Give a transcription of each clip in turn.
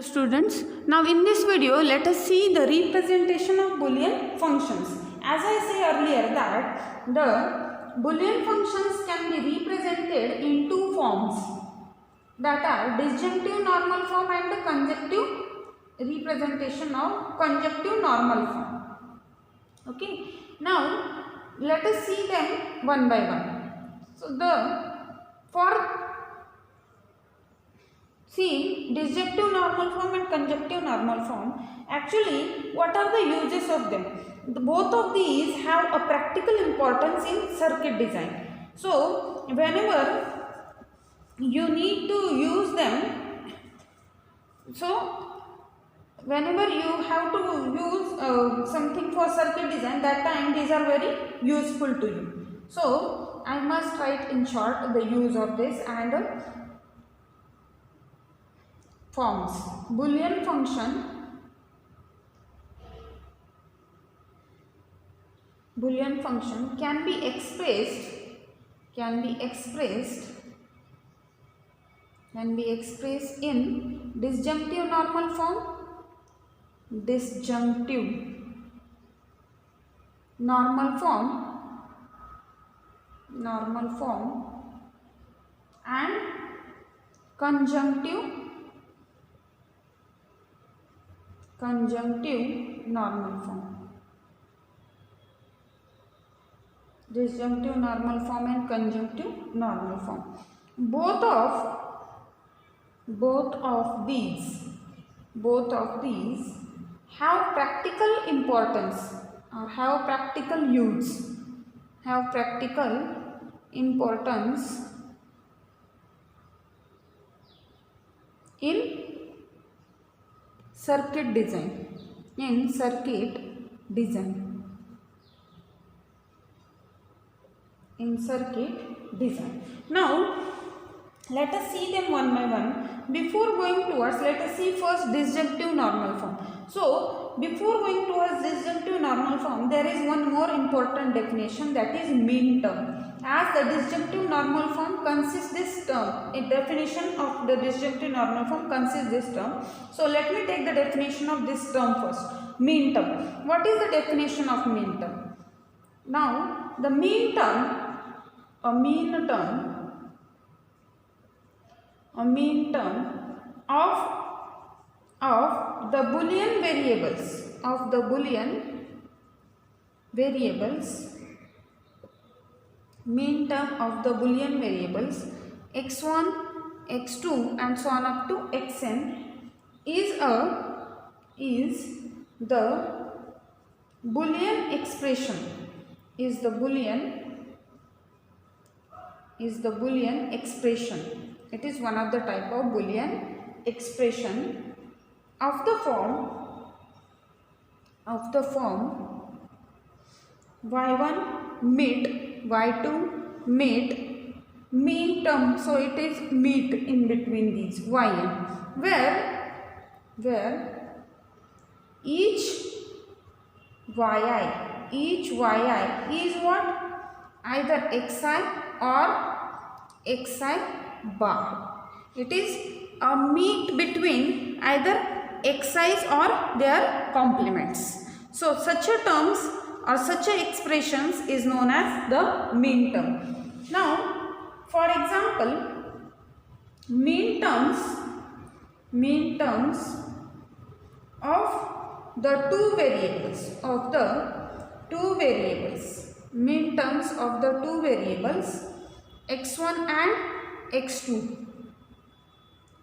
Students, now in this video let us see the representation of Boolean functions. As I said earlier that the Boolean functions can be represented in two forms, that are disjunctive normal form and the conjunctive representation of conjunctive normal form. Okay, now let us see them one by one. So see, disjunctive normal form and conjunctive normal form, actually what are the uses of them? Both of these have a practical importance in circuit design. So whenever you need to use them, whenever you have to use something for circuit design, that time these are very useful to you. So I must write in short the use of this and forms. Boolean function can be expressed in disjunctive normal form, and conjunctive normal form. Disjunctive normal form and conjunctive normal form. Both of these have practical importance or have practical use, have practical importance in circuit design. Now let us see them one by one. Before going towards, let us see first disjunctive normal form. So before going towards disjunctive normal form, there is one more important definition, that is mean term. As the disjunctive normal form consists this term, a definition of the disjunctive normal form consists this term. So let me take the definition of this term first. Mean term. What is the definition of mean term? Now the mean term of the Boolean variables x1, x2 and so on up to xn is the Boolean expression, It is one of the type of Boolean expression of the form y1 meet y2 meet mean term. So it is meet in between these yn, where each yi is what? Either xi or xi bar. It is a meet between either xi's or their complements. So such a terms or such a expressions is known as the mean term. Now for example, mean terms of the two variables, x1 and x2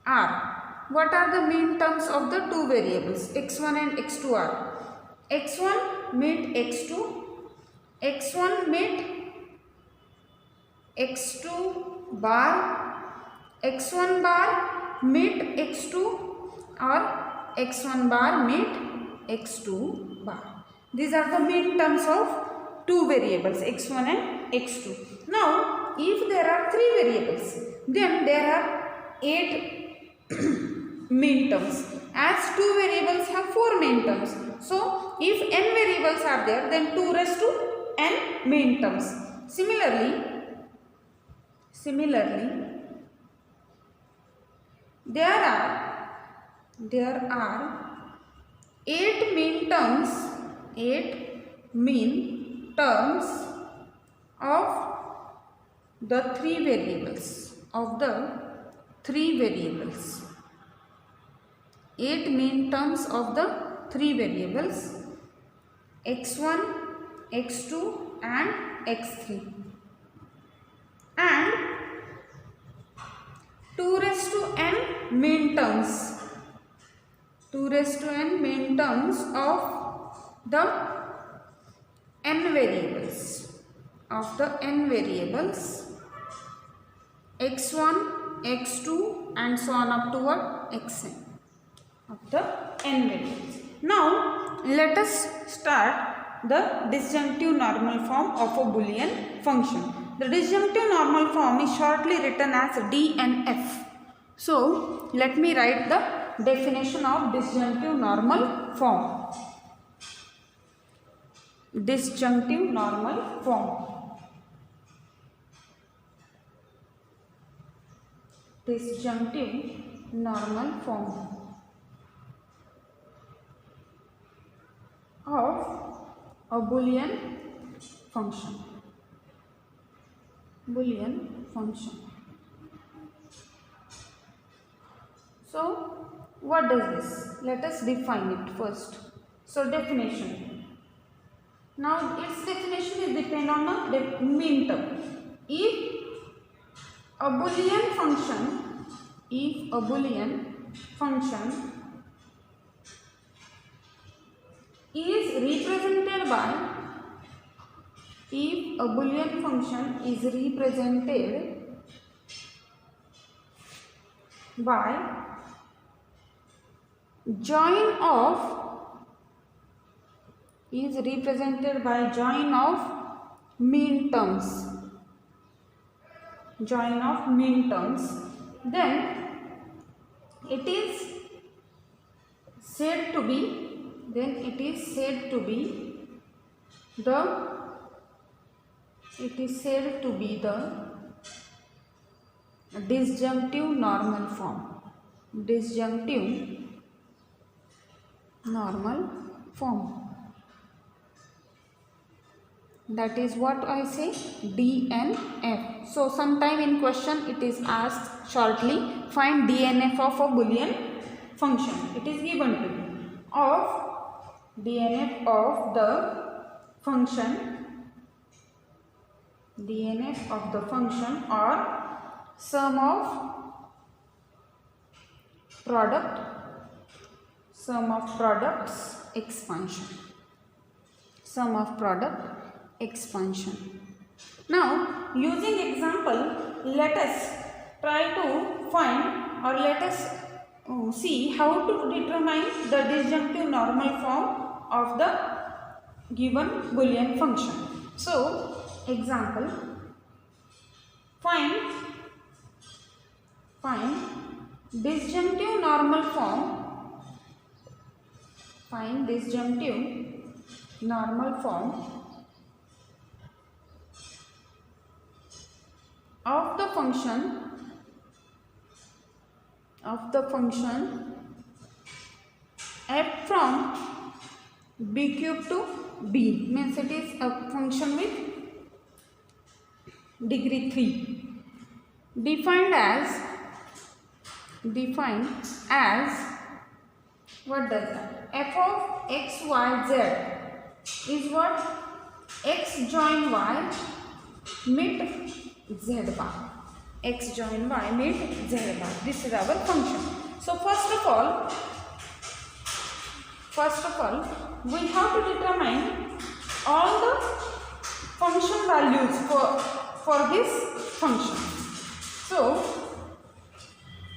are. What are the mean terms of the two variables x1 and x2 are? x1 meet x2, x1 meet x2 bar, x1 bar meet x2 or x1 bar meet x2 bar. These are the mean terms of two variables x1 and x2. Now if there are three variables, then there are 8 mean terms. As two variables have 4 mean terms, so if n variables are there, then 2 raised to n mean terms. Similarly, there are there are 8 mean terms, 8 mean terms of the three variables, 8 mean terms of the three variables x1, x2 and x3, and 2 raised to n mean terms, 2 raised to n mean terms of the n variables, x1, x2 and so on up to what? Xn, of the n variables. Now let us start the disjunctive normal form of a Boolean function. The disjunctive normal form is shortly written as DNF. So let me write the definition of disjunctive normal form. Disjunctive normal form. Disjunctive normal form of a Boolean function. So what does this? Let us define it first. So definition. Now its definition is depend on the mean term. If a Boolean function is represented by join of mean terms, then it is said to be the disjunctive normal form. That is what I say, DNF. So sometime in question it is asked shortly, find DNF of a Boolean function. It is given to you of DNF of the function or sum of products expansion. Now using example, let us try to find, or let us see how to determine the disjunctive normal form of the given Boolean function. So example, find disjunctive normal form of the function f from b cube to b, means it is a function with degree 3, defined as what does that? F of x, y, z is what? X join y meet z bar. X join y meet z bar. This is our function. So first of all, we have to determine all the function values for this function. So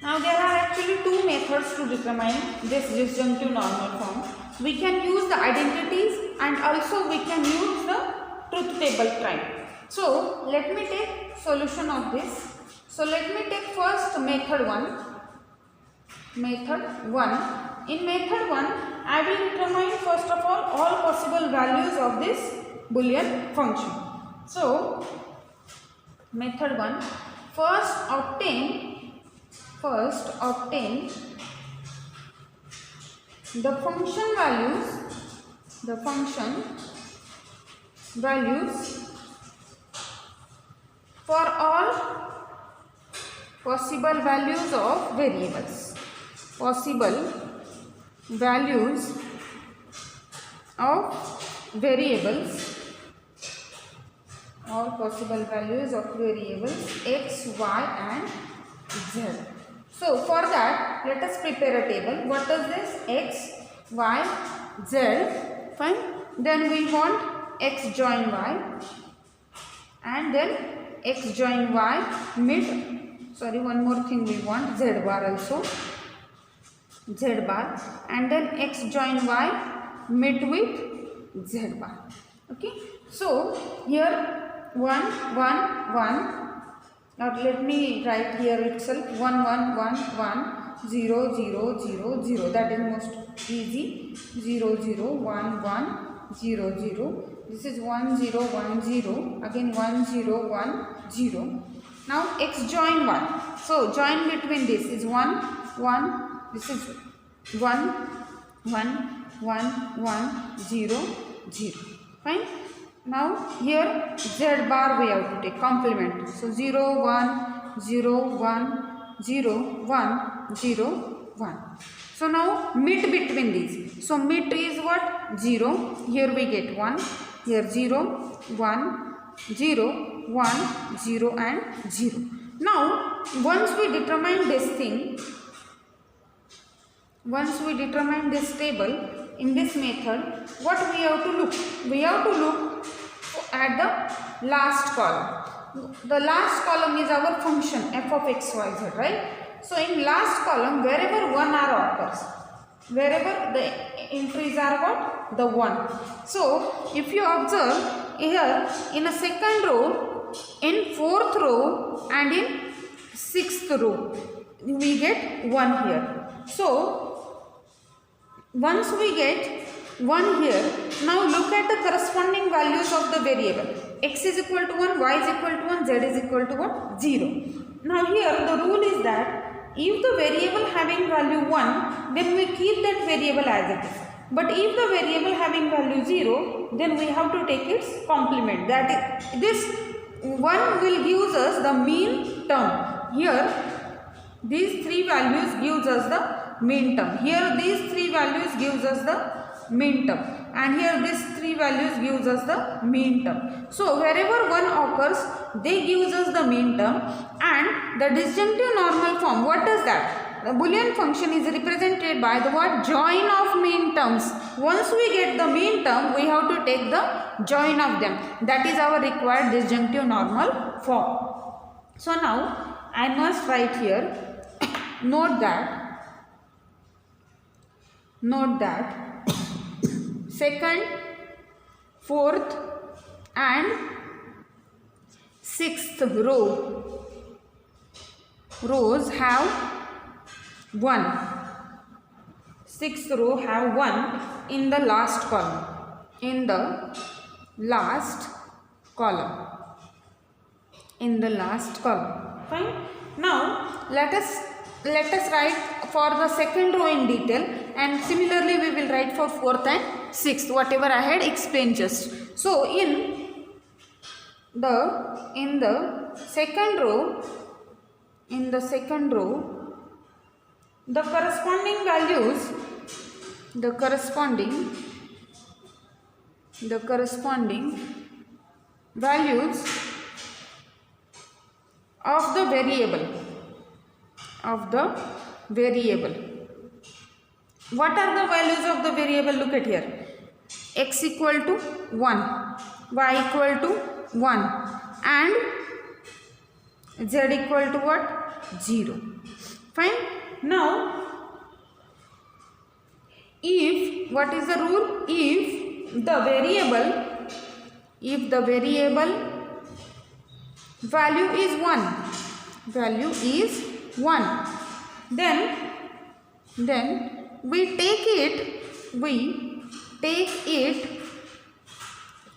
now there are actually two methods to determine this disjunctive normal form. We can use the identities and also we can use the truth table type. So let me take solution of this. So let me take first method 1. In method 1, I will determine first of all possible values of this Boolean function. So method 1, first obtain the function values for all possible values of variables. Possible values of variables, all possible values of variables x, y and z. So for that, let us prepare a table. What is this? X, y, z. Fine. Then we want x join y, and then x join y mid. Sorry, one more thing we want, z bar also. Z bar, and then x join y mid with z bar. Okay. So here 1, 1, 1. Now let me write here itself 1, 1, 1, 1, 0, 0, 0, 0. That is most easy. 0, 0, 1, 1, 0, 0. This is 1, 0, 1, 0. Again 1, 0, 1, 0. Now x join y. So join between this is 1, 1. This is 1, 1, 1, 1, 0, 0. Fine. Now here z bar we have to take complement. So 0, 1, 0, 1, 0, 1, 0, 1. So now mid between these. So mid is what? 0. Here we get 1. Here 0, 1, 0, 1, 0 and 0. Now once we determine this thing, once we determine this table in this method, what we have to look? We have to look at the last column. The last column is our function f of x, y, z, right? So in last column, wherever 1 r occurs, wherever the entries are what? The 1. So if you observe here in a second row, in fourth row and in sixth row, we get 1 here. So once we get 1 here, now look at the corresponding values of the variable. X is equal to 1, y is equal to 1, z is equal to what? 0. Now here the rule is that if the variable having value 1, then we keep that variable as it is. But if the variable having value 0, then we have to take its complement. That is, this 1 will give us the mean term. Here these 3 values gives us the mean term. Here these 3 values gives us the mean term, and here these 3 values gives us the mean term. So wherever 1 occurs, they gives us the mean term, and the disjunctive normal form, what is that? The Boolean function is represented by the what? Join of mean terms. Once we get the mean term, we have to take the join of them. That is our required disjunctive normal form. So now I must write here, note that second, fourth and sixth rows have 1. Sixth row have 1 in the last column. In the last column. Fine. Now let us write for the second row in detail, and similarly we will write for fourth and sixth, whatever I had explained just. So in the second row, the corresponding values, the corresponding values of the variable. What are the values of the variable? Look at here. X equal to 1, y equal to 1 and z equal to what? 0. Fine. Now, if, what is the rule? If the variable value is 1, then we take it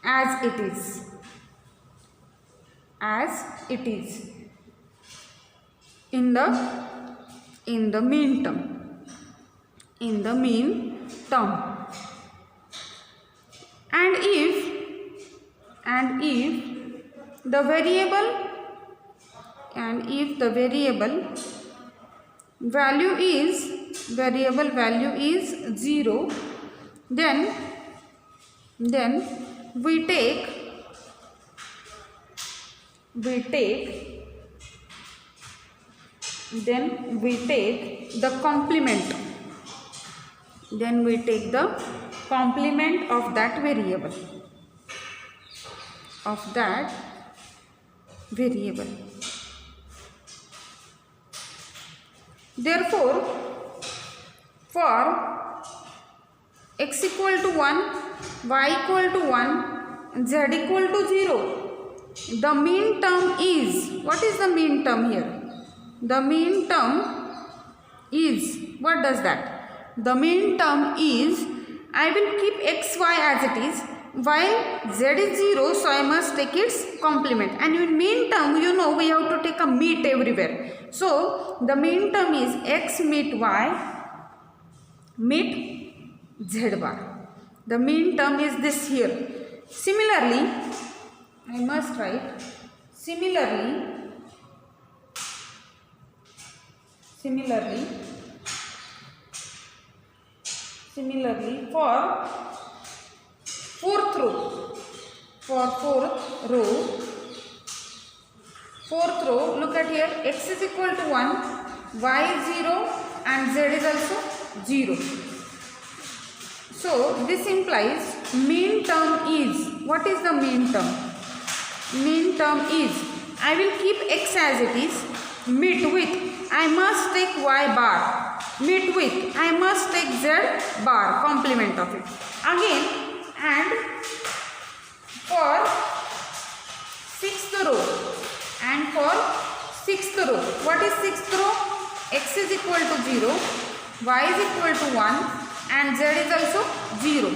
as it is in the mean term. in the mean term. And if the variable value is 0, then we take the complement. Then we take the complement of that variable. Therefore, for x equal to 1, y equal to 1, z equal to 0, the mean term is, what is the mean term here? The mean term is, what does that? The mean term is, I will keep x, y as it is, while z is 0, so I must take its complement. And in mean term, you know, we have to take a meet everywhere. So the mean term is x meet y meet z bar. The mean term is this here. Similarly, I must write similarly for fourth row, look at here, x is equal to 1, y is 0 and z is also 0. So this implies mean term is, what is the mean term? Mean term is, I will keep x as it is, meet with, I must take y bar, meet with, I must take z bar, complement of it. Again, and for sixth row, what is sixth row? X is equal to 0, y is equal to 1 and z is also 0.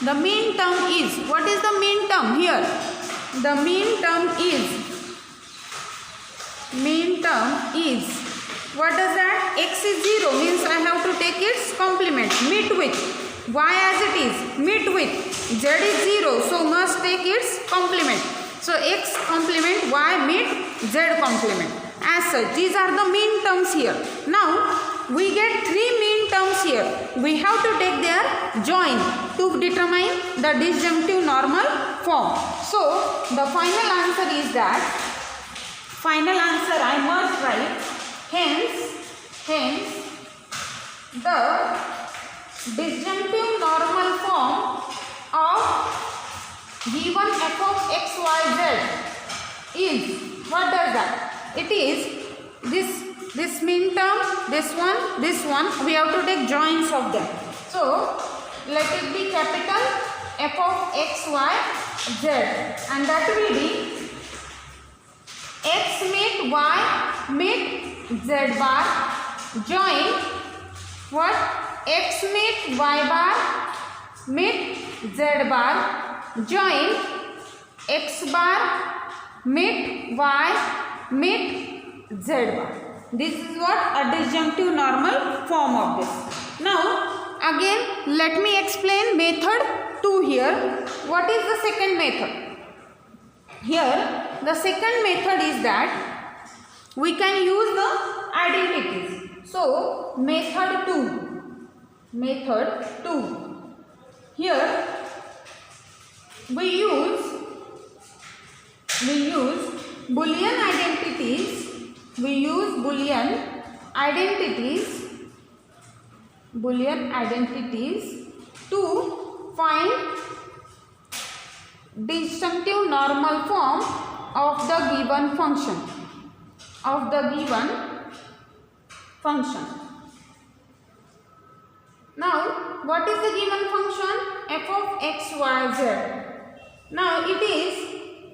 The mean term is, what is the mean term here? The mean term is, what does that? X is 0 means I have to take its complement, meet with, y as it is, meet with, z is 0, so must take its complement. So x complement, y meet, z complement. As such, these are the mean terms here. Now we get 3 mean terms here. We have to take their join to determine the disjunctive normal form. So the final answer is that, I must write, hence the disjunctive normal form of given f of x, y, z is, what does that? It is this mean term, this one, we have to take joins of them. So let it be capital f of x, y, z, and that will be x meet y meet z bar, join what? X meet y bar meet z bar, join x bar meet y meet z bar. This is what a disjunctive normal form of this. Now again let me explain method 2 here. What is the second method? Here the second method is that we can use the identities. So method 2, here we use Boolean identities to find disjunctive normal form of the given function. Now what is the given function? F of x, y, z. Now it is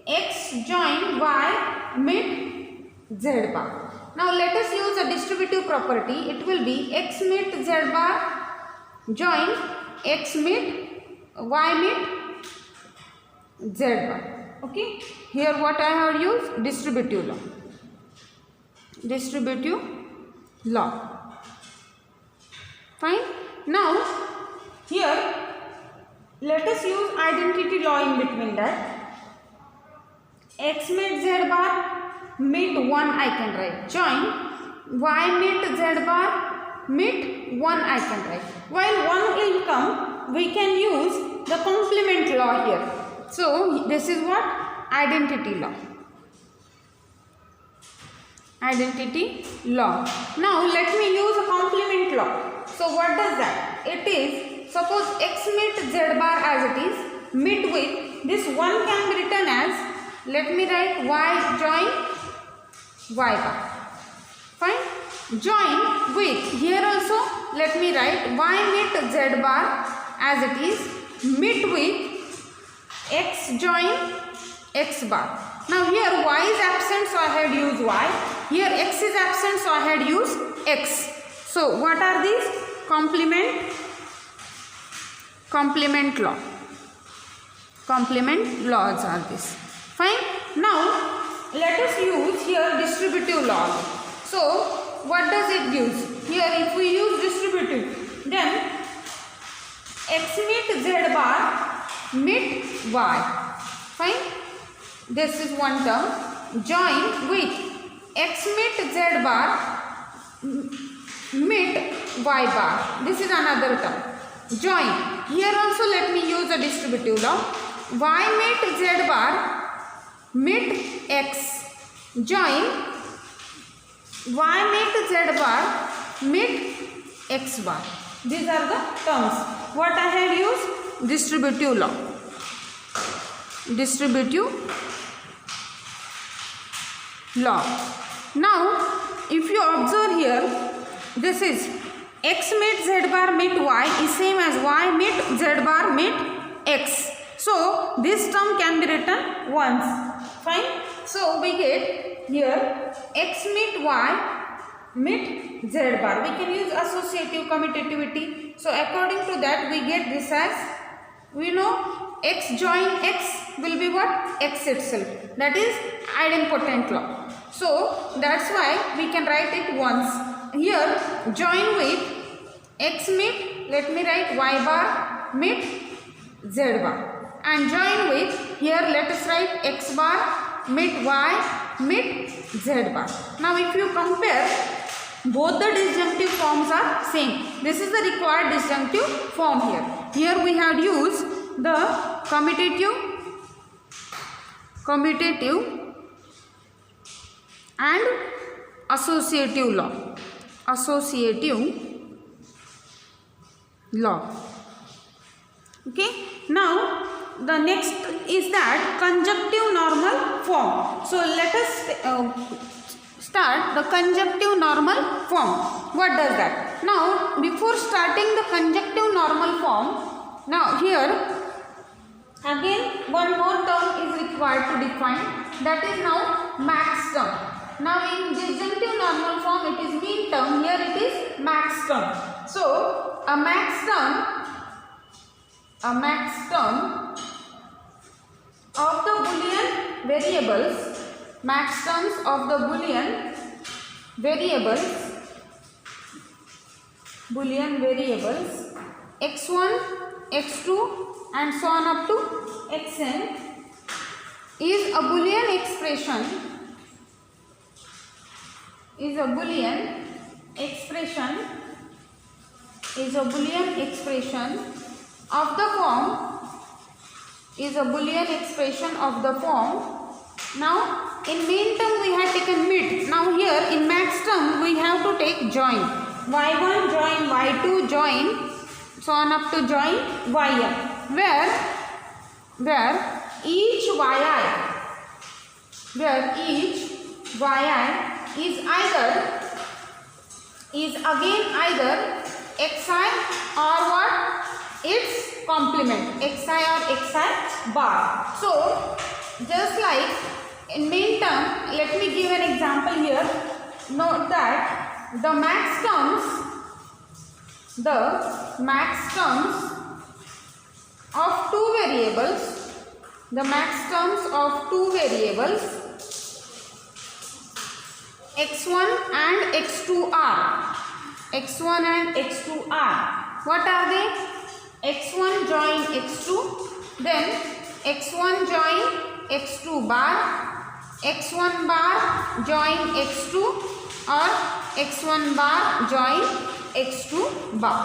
x join y meet z bar. Now let us use a distributive property. It will be x meet z bar join x meet y meet z bar. Okay, here what I have used? Distributive law. Fine. Now here let us use identity law in between that. X meet z bar, meet 1 I can write. Join y meet z bar, meet 1 I can write. While 1 will come, we can use the complement law here. So this is what? Identity law. Identity law. Now let me use a complement law. So what does that? It is, suppose x meet z bar as it is, meet with, this 1 can be written as, let me write y join y bar. Fine. Join with, here also let me write y meet z bar as it is, meet with x join x bar. Now here y is absent, so I had used y. Here x is absent, so I had used x. So what are these? Complement law. Complement laws are this. Fine. Now let us use here distributive law. So what does it use? Here if we use distributive, then x meet z bar meet y. Fine. This is one term. Join with x meet z bar meet y bar. This is another term. Join. Here also let me use a distributive law. Y meet z bar meet x. Join y meet z bar meet x bar. These are the terms. What I had used? Distributive law. Distributive law. Now if you observe here, this is x meet z bar meet y is same as y meet z bar meet x. So this term can be written once. Fine. So we get here x meet y meet z bar. We can use associative commutativity. So according to that we get this as, we know x join x will be what? X itself. That is idempotent law. So that's why we can write it once. Here join with x meet, let me write y bar meet z bar. And join with, here let us write x bar meet y meet z bar. Now if you compare, both the disjunctive forms are same. This is the required disjunctive form here. Here we have used the commutative and associative law. Associative law. Okay. Now the next is that conjunctive normal form. So let us start the conjunctive normal form. What does that? Now before starting the conjunctive normal form, now here again one more term is required to define, that is now max term. Now in disjunctive normal form it is mean term, here it is max term. So a max term of the Boolean variables, max terms of the Boolean variables x1, x2 and so on up to xn is a Boolean expression, of the form, now in main term we have taken mid. Now here in max term we have to take join. y1 join y2 join so on up to join yn, where each yi is again xi or what? Its complement, xi or xi bar. So just like in main term, let me give an example here. Note that the max terms of two variables, x1 and x2 are What are they? x1 join x2, then x1 join x2 bar, x1 bar join x2 or x1 bar join x2 bar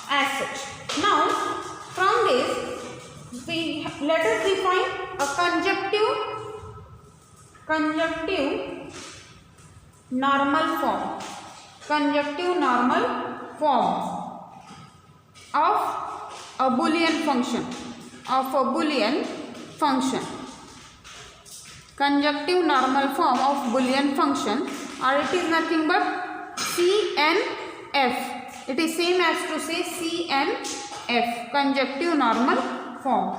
as such. Now from this let us define a conjunctive normal form. Conjunctive normal form of a Boolean function. Conjunctive normal form of Boolean function, or it is nothing but CNF. It is same as to say CNF. Conjunctive normal form.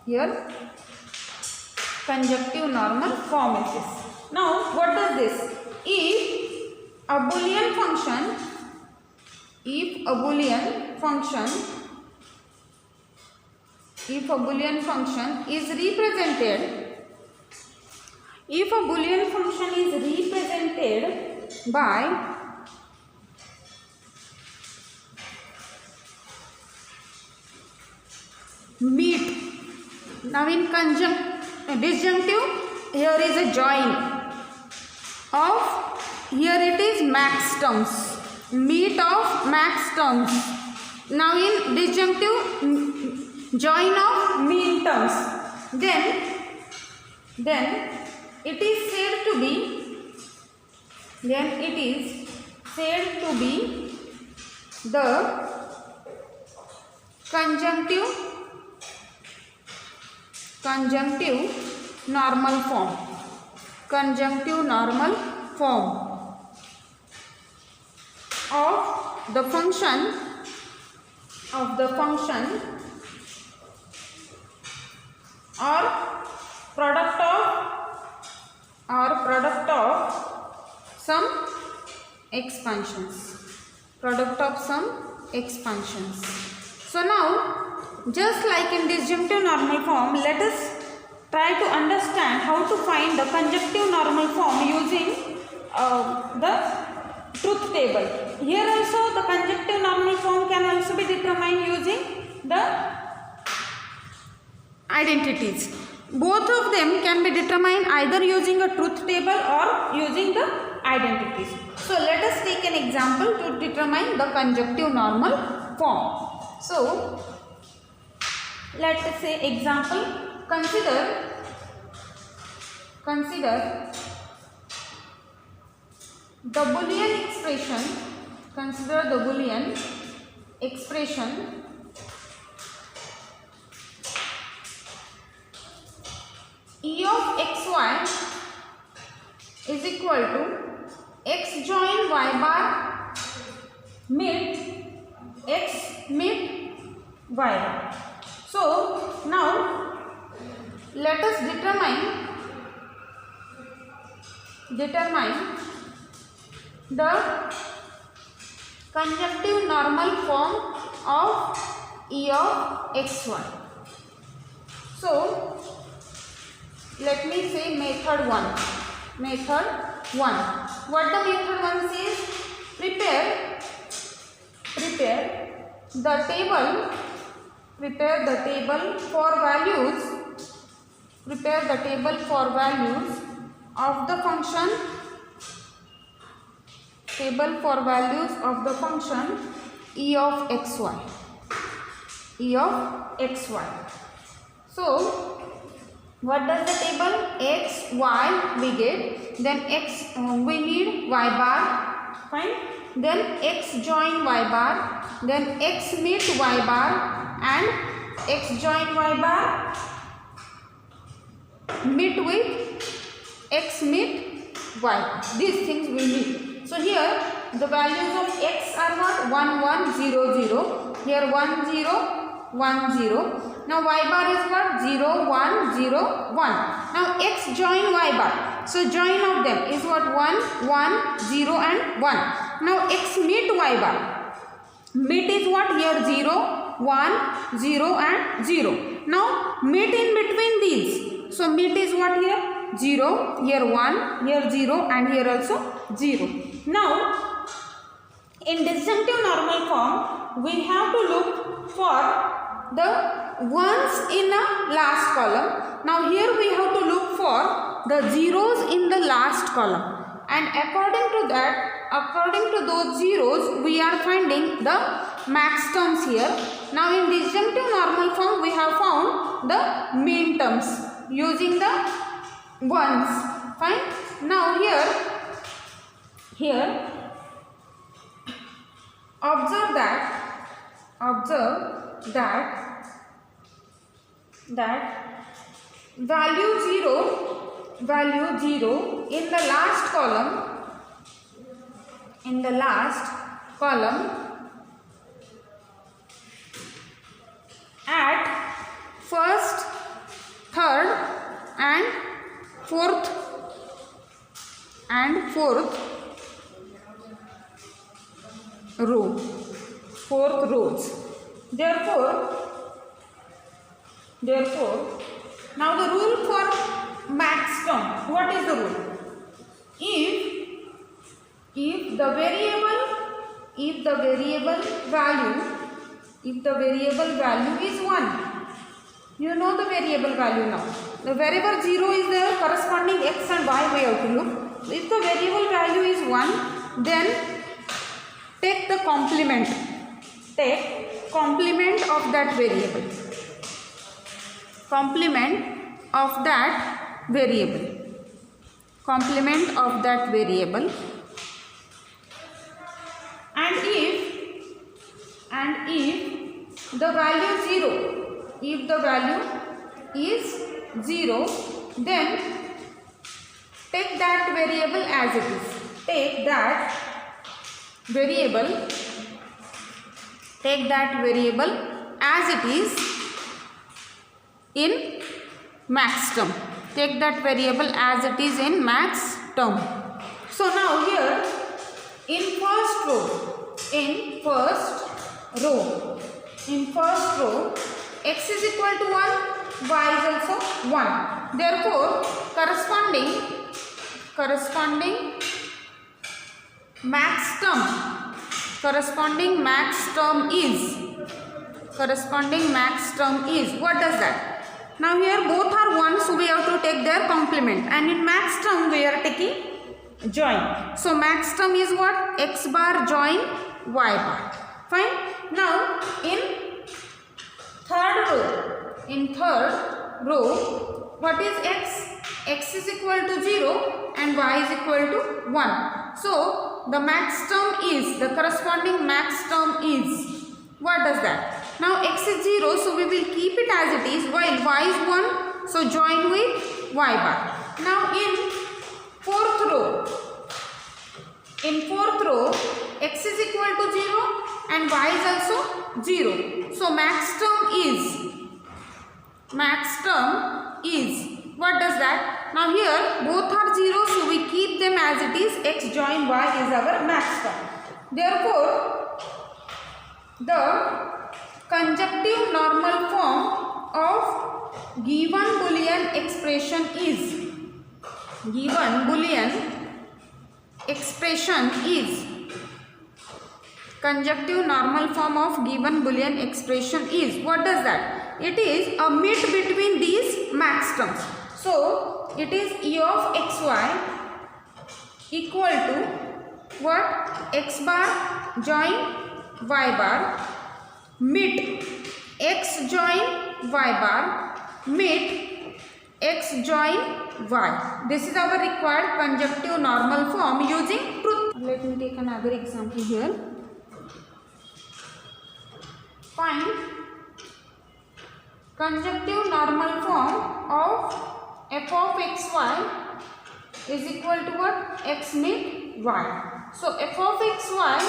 Here conjunctive normal form is this. Now what does this? If a Boolean function is represented by meet. Now in disjunctive, here is a join of, here it is max terms, meet of max terms. Now in disjunctive, join of mean terms. Then it is said to be the conjunctive normal form. Conjunctive normal form of the function or product of some expansions. So now, just like in disjunctive normal form, let us try to understand how to find the conjunctive normal form using the truth table. Here also the conjunctive normal form can also be determined using the identities. Both of them can be determined either using a truth table or using the identities. So let us take an example to determine the conjunctive normal form. So let us say example, consider the Boolean expression, E of xy is equal to x join y bar mid x mid y bar. So now let us determine the conjunctive normal form of E of xy. So let me say method 1. What the method 1 says? Prepare the table for values of the function E of xy. So what does the table? X, y we get, then x we need y bar, fine, then x join y bar, then x meet y bar and x join y bar meet with x meet y bar. These things we need. So here the values of x are what? 1, 1, 0, 0. Here 1, 0, 1, 0. Now y bar is what? 0, 1, 0, 1. Now x join y bar. So join of them is what? 1, 1, 0 and 1. Now x meet y bar. Meet is what? Here 0, 1, 0 and 0. Now meet in between these. So meet is what here? 0, here 1, here 0 and here also 0. Now in disjunctive normal form, we have to look for the ones in the last column. Now here we have to look for the zeros in the last column, and according to that, according to those zeros, we are finding the max terms here. Now in disjunctive normal form, we have found the mean terms using the ones. Fine. Now here observe that value 0 in the last column at first, third and fourth rows. Therefore, now the rule for max term. What is the rule? If the variable value is 1, you know the variable value now. The wherever 0 is there, corresponding x and y we have to look. If the variable value is 1, then take the complement. Take complement of that variable. Complement of that variable. And if the value is 0, then take that variable as it is. Take that variable as it is in max term. Take that variable as it is in max term. So now here in first row x is equal to 1, y is also 1. Therefore corresponding max term is what does that? Now here both are 1, so we have to take their complement, and in max term we are taking join. So max term is what? X bar join y bar. Fine. Now in third row, what is x? X is equal to 0 and y is equal to 1. So the max term is, the corresponding max term is, what does that? Now x is 0, so we will keep it as it is, while y is 1, so join with y bar. Now in fourth row, x is equal to 0 and y is also 0. So max term is, what does that? Now here both are 0, so we keep them as it is. X join y is our max term. Therefore, the conjunctive normal form of given Boolean expression is, conjunctive normal form of given Boolean expression is, what does that? It is a mid between these max terms. So it is e of xy equal to what? X bar join y bar, mid x join y bar, mid x join y. This is our required conjunctive normal form using truth. Let me take another example here. Find conjunctive normal form of f of xy is equal to what? X mid y. So f of xy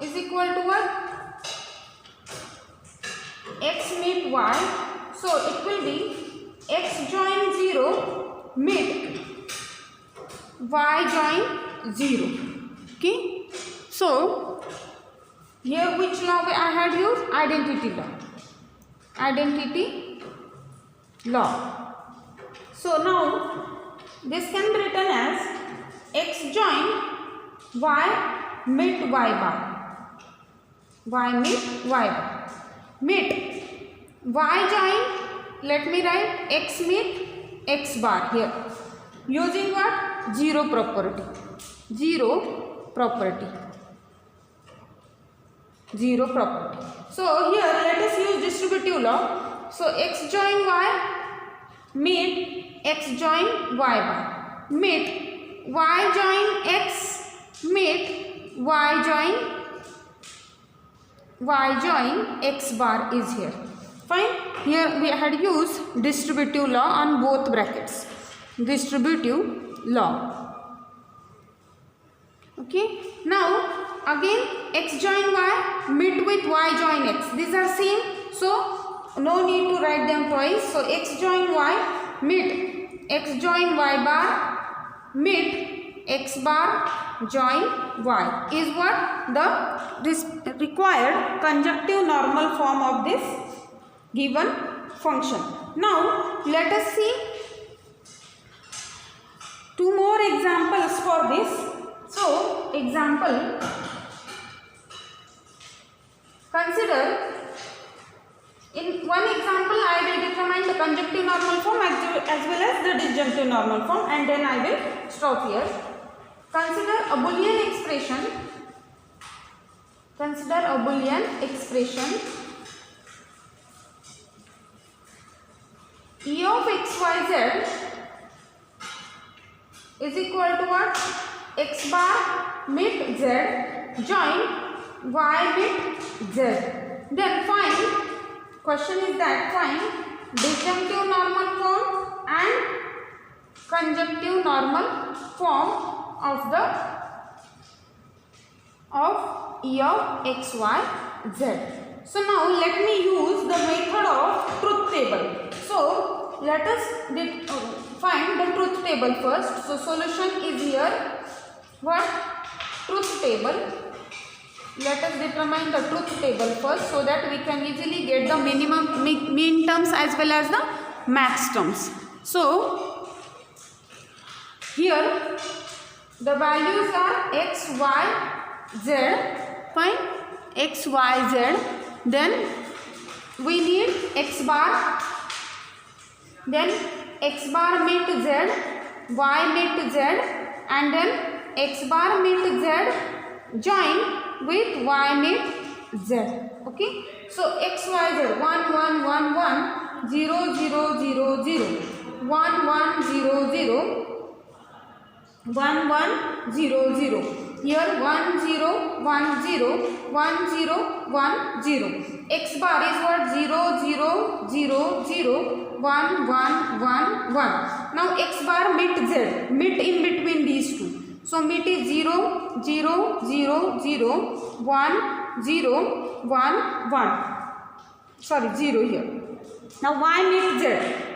is equal to what? X mid y. So it will be x join 0 mid y join 0. Okay. So here which law I had used? Identity law. So now this can be written as x join y mid y bar. y meet y bar. Meet y join, let me write x meet x bar here using what? Zero property. Zero property. Zero property. So here let us use distributive law. So x join y meet x join y bar. Meet y join x meet y join x bar is here. Fine. Here we had used distributive law on both brackets. Distributive law. Okay. Now again x join y meet with y join x. These are same. So no need to write them twice. So x join y meet x join y bar meet x bar join y is what this required conjunctive normal form of this given function. Now let us see two more examples for this. So example, consider in one example I will determine the conjunctive normal form as well as the disjunctive normal form, and then I will stop here. Consider a Boolean expression. Consider a Boolean expression E of xyz is equal to what? X bar meet z join y meet z. Then find, question is that find disjunctive normal form and conjunctive normal form of E of x, y, z. So now let me use the method of truth table. So let us find the truth table first. So solution is here. What? Truth table. Let us determine the truth table first so that we can easily get the mean terms as well as the max terms. So here the values are x, y, z. Fine. X, y, z. Then we need x bar. Then x bar meet z, y meet z, and then x bar meet z join with y meet z. Okay. So x, y, z 1 1 1 1 0 0 0 0 1 1 0 0 1 1 0 0. Here 1 0 1 0 1 0 1 0. X bar is what? 0 0 0 0 1 1 1 1. Now x bar meet z, meet in between these two. So meet is 0 0 0 0 1 0 1 1. Sorry, 0 here. Now y meet z.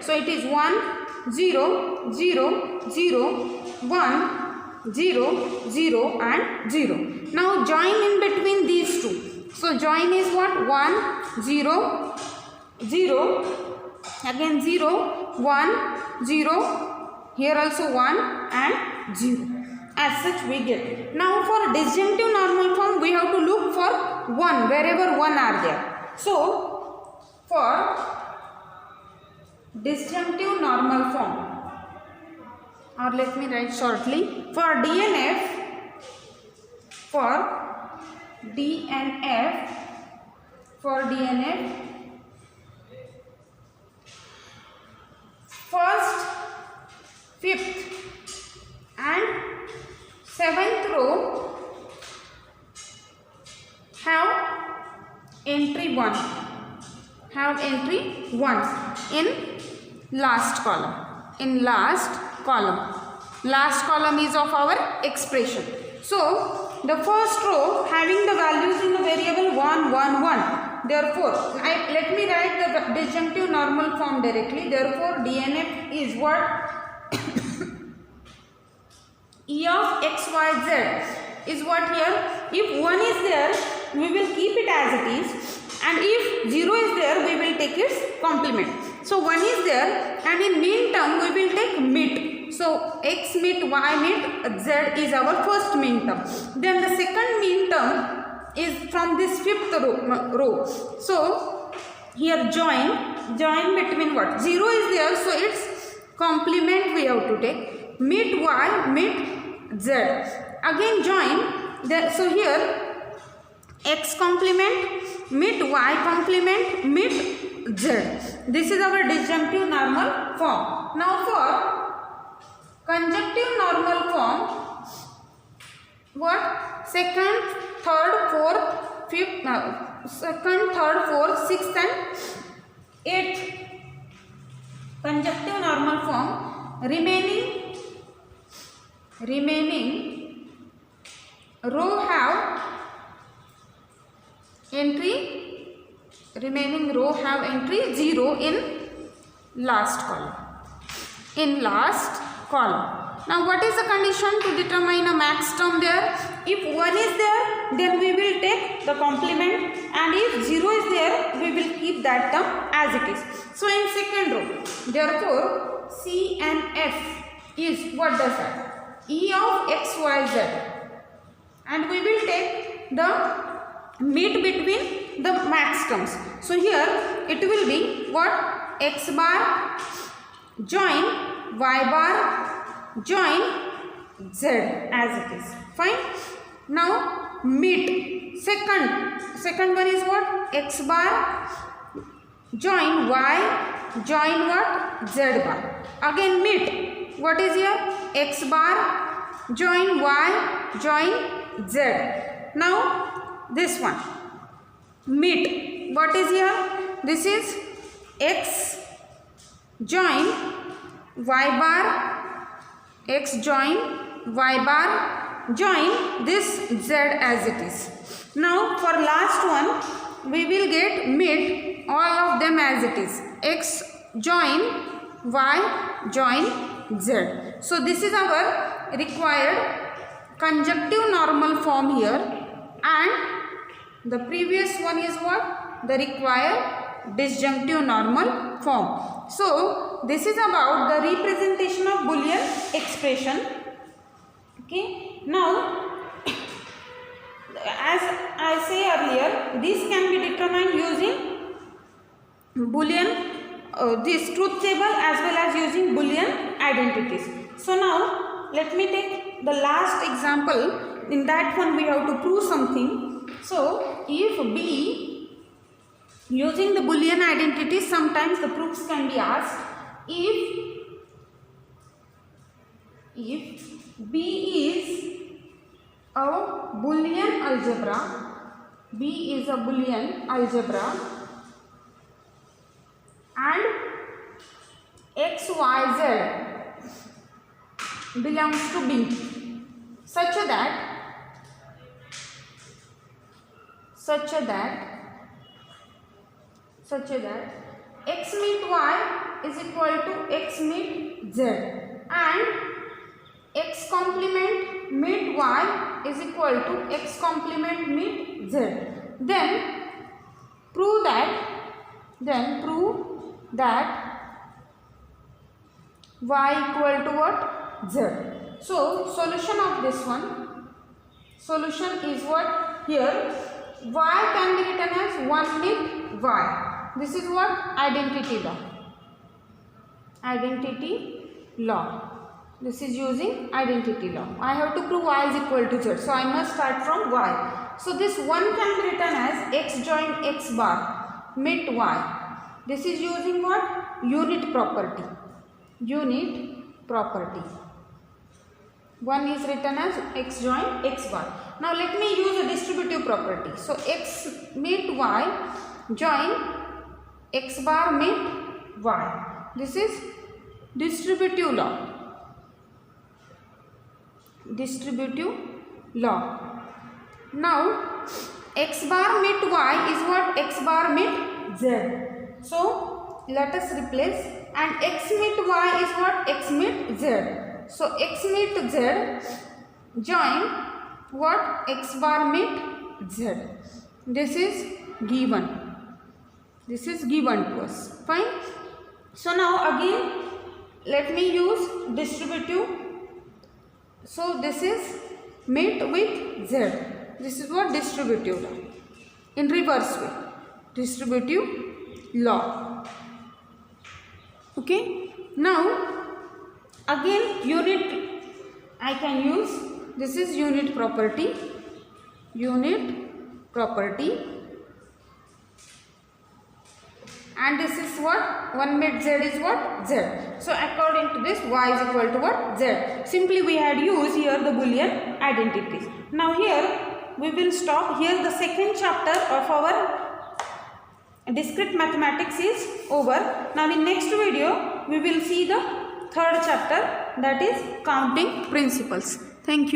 So it is 1 0 0 0 1 0 0 and 0. Now join in between these two. So join is what? 1 0 0 again 0 1 0, here also 1 and 0. As such we get. Now for disjunctive normal form we have to look for 1 wherever 1 are there. So for disjunctive normal form, or let me write shortly, for DNF, first, 5th and 7th row have entry 1. Have entry 1 in last column. In last column. Last column is of our expression. So the first row having the values in the variable 1 1 1. Therefore, let me write the disjunctive normal form directly. Therefore, DNF is what? E of x, y, z is what here? If 1 is there, we will keep it as it is, and if 0 is there, we will take its complement. So 1 is there, and in mean term we will take meet. So x meet, y meet, z is our first mean term. Then the second mean term is from this fifth row. So here join between what? 0 is there, so its complement we have to take. Meet y, meet z. Again join. So here x complement, meet y complement, meet z. This is our disjunctive normal form. Now for conjunctive normal form, what? Second, third, fourth, fifth, second, third, fourth, sixth and eighth conjunctive normal form. Remaining row have entry. Remaining row have entry 0 in last column. Now what is the condition to determine a max term there? If 1 is there, then we will take the complement, and if 0 is there, we will keep that term as it is. So in second row, therefore C and F is, what does that? E of x, y, z, and we will take the mid between the max terms. So here it will be what? X bar join y bar join z as it is. Fine. Now mid, second one is what? X bar join y join what? Z bar. Again mid, what is here? X bar join y join z. Now this one mid, what is here? This is x join y bar, x join y bar join this z as it is. Now for last one we will get mid all of them as it is. X join y join z. So this is our required conjunctive normal form here, and the previous one is what? The required disjunctive normal form. So this is about the representation of Boolean expression. Okay. Now as I say earlier, this can be determined using Boolean, this truth table as well as using Boolean identities. So now let me take the last example. In that one we have to prove something. So if B, using the Boolean identities, sometimes the proofs can be asked. If B is a Boolean algebra, B is a Boolean algebra, and x, y, z belongs to B, such that x meet y is equal to x meet z, and x complement meet y is equal to x complement meet z. Then prove that y equal to what? Z. So solution of this one, solution is what? Here y can be written as 1 meet y. This is what? Identity law. This is using identity law. I have to prove y is equal to z. So I must start from y. So this 1 can be written as x join x bar meet y. This is using what? Unit property. 1 is written as x join x bar. Now let me use a distributive property. So x meet y join x bar meet y. This is distributive law. Now x bar meet y is what? X bar meet z. So let us replace, and x meet y is what? X meet z. So x meet z join what? X bar meet z. This is given. To us. Fine. So now again let me use distributive. So this is meet with z. This is what distributive law. In reverse way, distributive law. Okay. Now again unit I can use. This is unit property. Unit property. And this is what? 1 mid z is what? Z. So according to this, y is equal to what? Z. Simply we had used here the Boolean identities. Now here we will stop here. The second chapter of our discrete mathematics is over. Now in next video we will see the third chapter, that is counting principles. Thank you.